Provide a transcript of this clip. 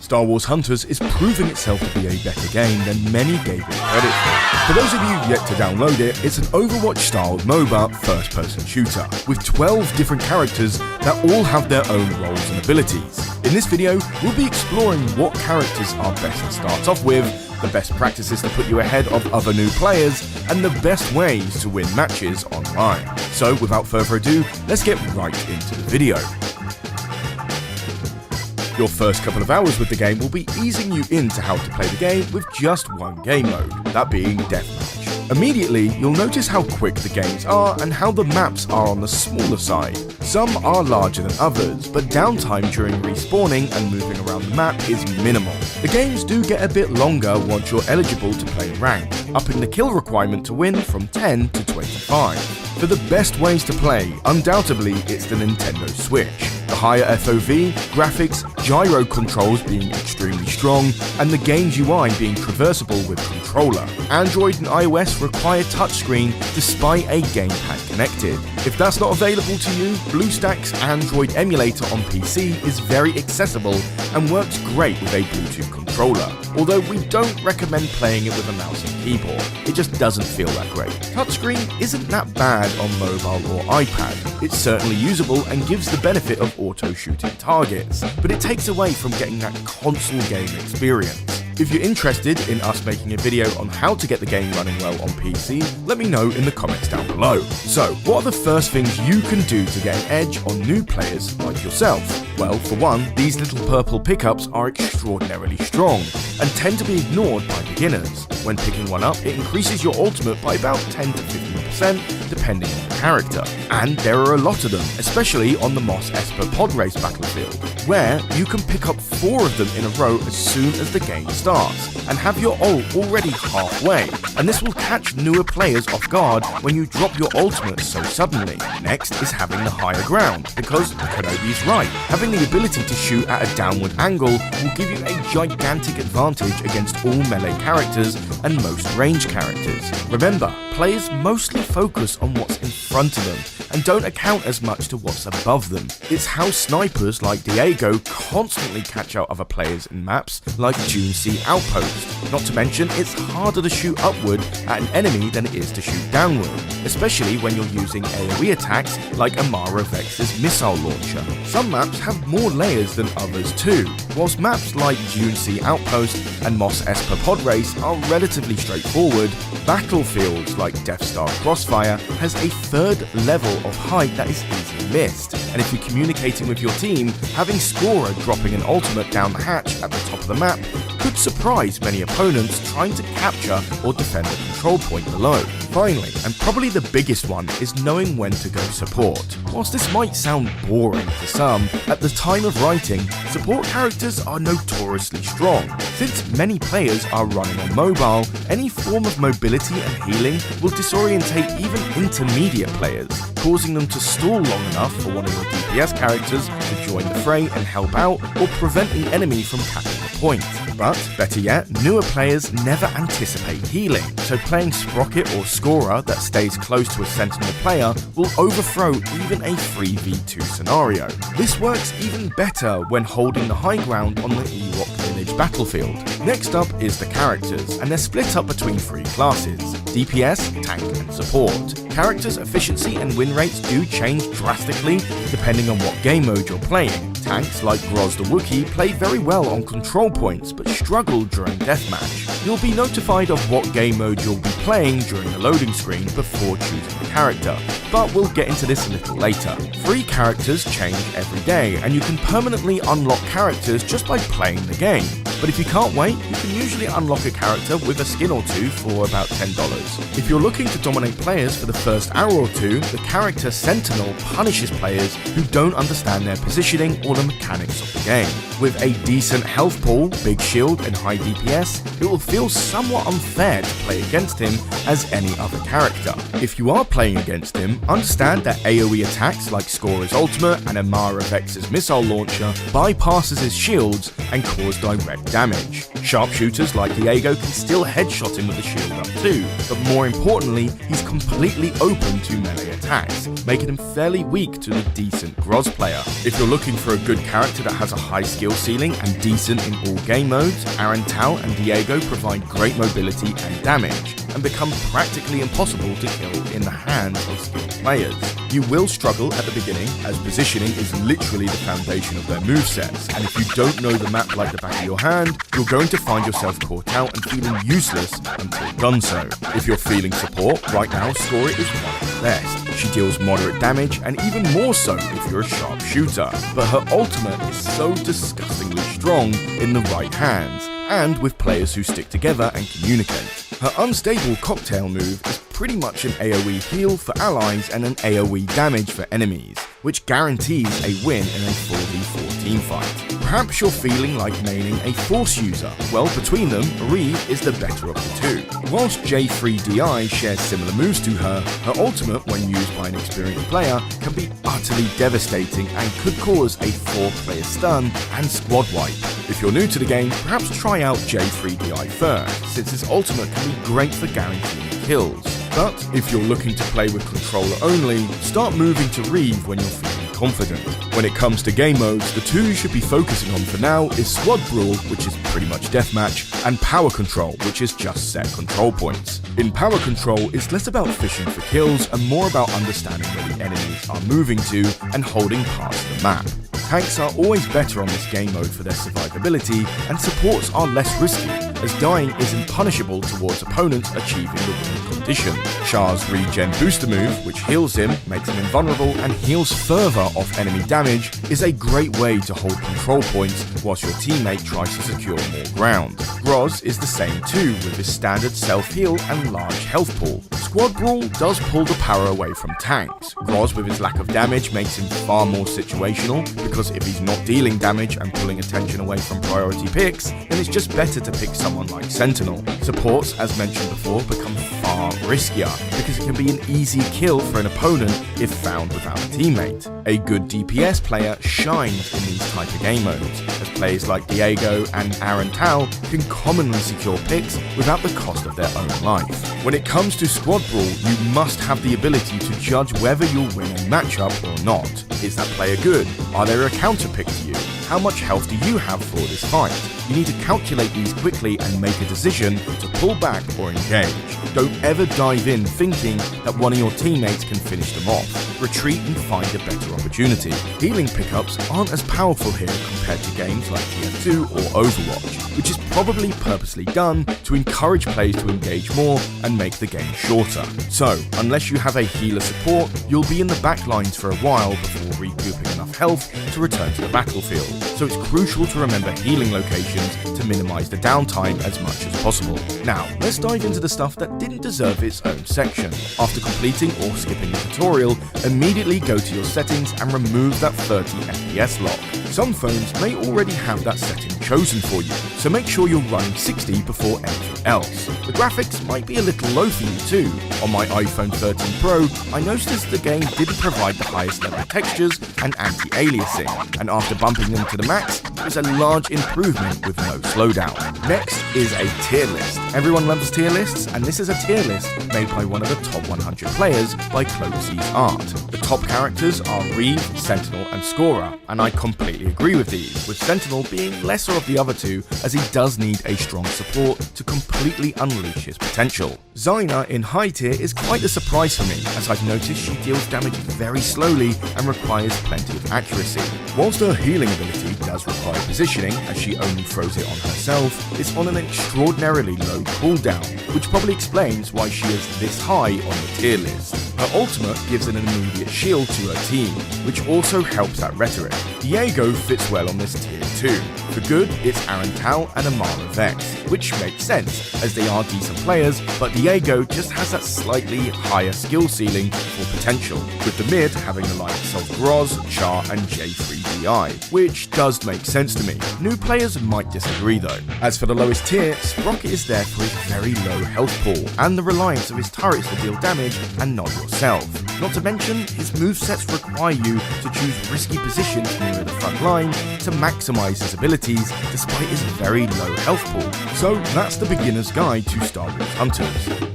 Star Wars Hunters is proving itself to be a better game than many gave it credit for. For those of you yet to download it, it's an Overwatch-style MOBA first-person shooter, with 12 different characters that all have their own roles and abilities. In this video, we'll be exploring what characters are best to start off with, the best practices to put you ahead of other new players, and the best ways to win matches online. So without further ado, let's get right into the video. Your first couple of hours with the game will be easing you into how to play the game with just one game mode, that being Deathmatch. Immediately, you'll notice how quick the games are and how the maps are on the smaller side. Some are larger than others, but downtime during respawning and moving around the map is minimal. The games do get a bit longer once you're eligible to play ranked, upping the kill requirement to win from 10 to 25. For the best ways to play, undoubtedly it's the Nintendo Switch. The higher FOV, graphics, gyro controls being extremely strong, and the game's UI being traversable with controller. Android and iOS require touchscreen despite a gamepad connected. If that's not available to you, BlueStack's Android emulator on PC is very accessible and works great with a Bluetooth controller, although we don't recommend playing it with a mouse and keyboard. It just doesn't feel that great. Touchscreen isn't that bad on mobile or iPad. It's certainly usable and gives the benefit of auto-shooting targets, but it takes away from getting that console game experience. If you're interested in us making a video on how to get the game running well on PC, let me know in the comments down below. So, what are the first things you can do to get an edge on new players like yourself? Well, for one, these little purple pickups are extraordinarily strong and tend to be ignored by beginners. When picking one up, it increases your ultimate by about 10 to 15% depending on the character. And there are a lot of them, especially on the Mos Esper pod race battlefield, where you can pick up 4 of them in a row as soon as the game starts, and have your ult already halfway, and this will catch newer players off guard when you drop your ultimate so suddenly. Next is having the higher ground, because Kenobi's right, having the ability to shoot at a downward angle will give you a gigantic advantage against all melee characters and most range characters. Remember, players mostly focus on what's in front of them and don't account as much to what's above them. It's how snipers like Diego constantly catch out other players in maps like Dune Sea Outpost. Not to mention, it's harder to shoot upward at an enemy than it is to shoot downward, especially when you're using AoE attacks like Amara Vex's missile launcher. Some maps have more layers than others too, whilst maps like Dune Sea Outpost and Mos Esper Pod Race are relatively straightforward. Battlefields like Death Star Crossfire has a third level of height that is easily missed, and if you're communicating with your team, having Scorer dropping an ultimate down the hatch at the top of the map could surprise many opponents trying to capture or defend the control point below. Finally, and probably the biggest one, is knowing when to go support. Whilst this might sound boring to some, at the time of writing, support characters are notoriously strong. Since many players are running on mobile, any form of mobility and healing will disorientate even intermediate players, causing them to stall long enough for one of your DPS characters to join the fray and help out, or prevent the enemy from capping the point. But, better yet, newer players never anticipate healing, so playing Sprocket or Scorer that stays close to a Sentinel player will overthrow even a 3v2 scenario. This works even better when holding the high ground on the Ewok Village battlefield. Next up is the characters, and they're split up between 3 classes: DPS, Tank, and Support. Characters' efficiency and win rates do change drastically depending on what game mode you're playing. Tanks like Groz the Wookiee play very well on control points but struggle during deathmatch. You'll be notified of what game mode you'll be playing during the loading screen before choosing the character, but we'll get into this a little later. 3 characters change every day, and you can permanently unlock characters just by playing the game. But if you can't wait, you can usually unlock a character with a skin or 2 for about $10. If you're looking to dominate players for the first hour or 2, the character Sentinel punishes players who don't understand their positioning or the mechanics of the game. With a decent health pool, big shield, and high DPS, it will feel somewhat unfair to play against him as any other character. If you are playing against him, understand that AoE attacks like Scorer's ultimate and Amara Vex's missile launcher bypasses his shields and cause direct damage. Sharpshooters like Diego can still headshot him with the shield up too, but more importantly, he's completely open to melee attacks, making him fairly weak to the decent Groz player. If you're looking for a good character that has a high skill ceiling and decent in all game modes, Arantal and Diego provide great mobility and damage, and become practically impossible to kill in the hands of skilled players. You will struggle at the beginning, as positioning is literally the foundation of their movesets, and if you don't know the map like the back of your hand, you're going to find yourself caught out and feeling useless until done so. If you're feeling support, right now Scora is one of the best. She deals moderate damage, and even more so if you're a sharpshooter, but her ultimate is so disgustingly strong in the right hands, and with players who stick together and communicate. Her unstable cocktail move is pretty much an AoE heal for allies and an AoE damage for enemies, which guarantees a win in a 4v4 teamfight. Perhaps you're feeling like maining a Force user. Well, between them, Reeve is the better of the two. Whilst J3DI shares similar moves to her, her ultimate, when used by an experienced player, can be utterly devastating and could cause a 4-player stun and squad wipe. If you're new to the game, perhaps try out J3DI first, since his ultimate can be great for guaranteeing kills. But if you're looking to play with controller only, start moving to Reeve when you're feeling confident. When it comes to game modes, the two you should be focusing on for now is Squad Brawl, which is pretty much deathmatch, and Power Control, which is just set control points. In Power Control, it's less about fishing for kills and more about understanding where the enemies are moving to and holding parts of the map. Tanks are always better on this game mode for their survivability, and supports are less risky, as dying isn't punishable towards opponents achieving the winning condition. Char's regen booster move, which heals him, makes him invulnerable, and heals further off enemy damage, is a great way to hold control points whilst your teammate tries to secure more ground. Groz is the same too, with his standard self-heal and large health pool. Squad Brawl does pull the power away from tanks. Groz, with his lack of damage, makes him far more situational, because if he's not dealing damage and pulling attention away from priority picks, then it's just better to pick someone like Sentinel. Supports, as mentioned before, become far riskier, because it can be an easy kill for an opponent if found without a teammate. A good DPS player shines in these type of game modes, as players like Diego and Arantal can commonly secure picks without the cost of their own life. When it comes to Squad Brawl, you must have the ability to judge whether you'll win a matchup or not. Is that player good? Are there a counter pick to you? How much health do you have for this fight? You need to calculate these quickly and make a decision to pull back or engage. Don't ever dive in thinking that one of your teammates can finish them off. Retreat and find a better opportunity. Healing pickups aren't as powerful here compared to games like TF2 or Overwatch, which is probably purposely done to encourage players to engage more and make the game shorter. So, unless you have a healer support, you'll be in the back lines for a while before recouping enough health to return to the battlefield. So it's crucial to remember healing locations to minimize the downtime as much as possible. Now, let's dive into the stuff that didn't deserve its own section. After completing or skipping the tutorial, immediately go to your settings and remove that 30 FPS lock. Some phones may already have that setting chosen for you, so make sure you're running 60 before anything else. The graphics might be a little low for you too. On my iPhone 13 Pro, I noticed the game didn't provide the highest level textures and anti-aliasing, and after bumping them to the max, it was a large improvement with no slowdown. Next is a tier list. Everyone loves tier lists, and this is a tier list made by one of the top 100 players by Cloaksy's Art. The top characters are Reeve, Sentinel, and Scora, and I completely agree with these, with Sentinel being lesser of the other two, as he does need a strong support to completely unleash his potential. Zyna in high tier is quite a surprise for me, as I've noticed she deals damage very slowly and requires plenty of accuracy. Whilst her healing ability does require positioning, as she only throws it on herself, it's on an extraordinarily low cooldown, which probably explains why she is this high on the tier list. Her ultimate gives an immediate shield to her team, which also helps that rhetoric. Diego fits well on this tier too. For good, it's Arantal and Amara Vex, which makes sense, as they are decent players, but Diego just has that slightly higher skill ceiling for potential, with the mid having the likes of Groz, Char, and J3DI, which does make sense to me. New players might disagree though. As for the lowest tier, Sprocket is there for his very low health pool, and the reliance of his turrets to deal damage and not yourself. Not to mention, his movesets require you to choose risky positions near the front line to maximise his abilities despite his very low health pool. So that's the beginner's guide to Star Wars Hunters.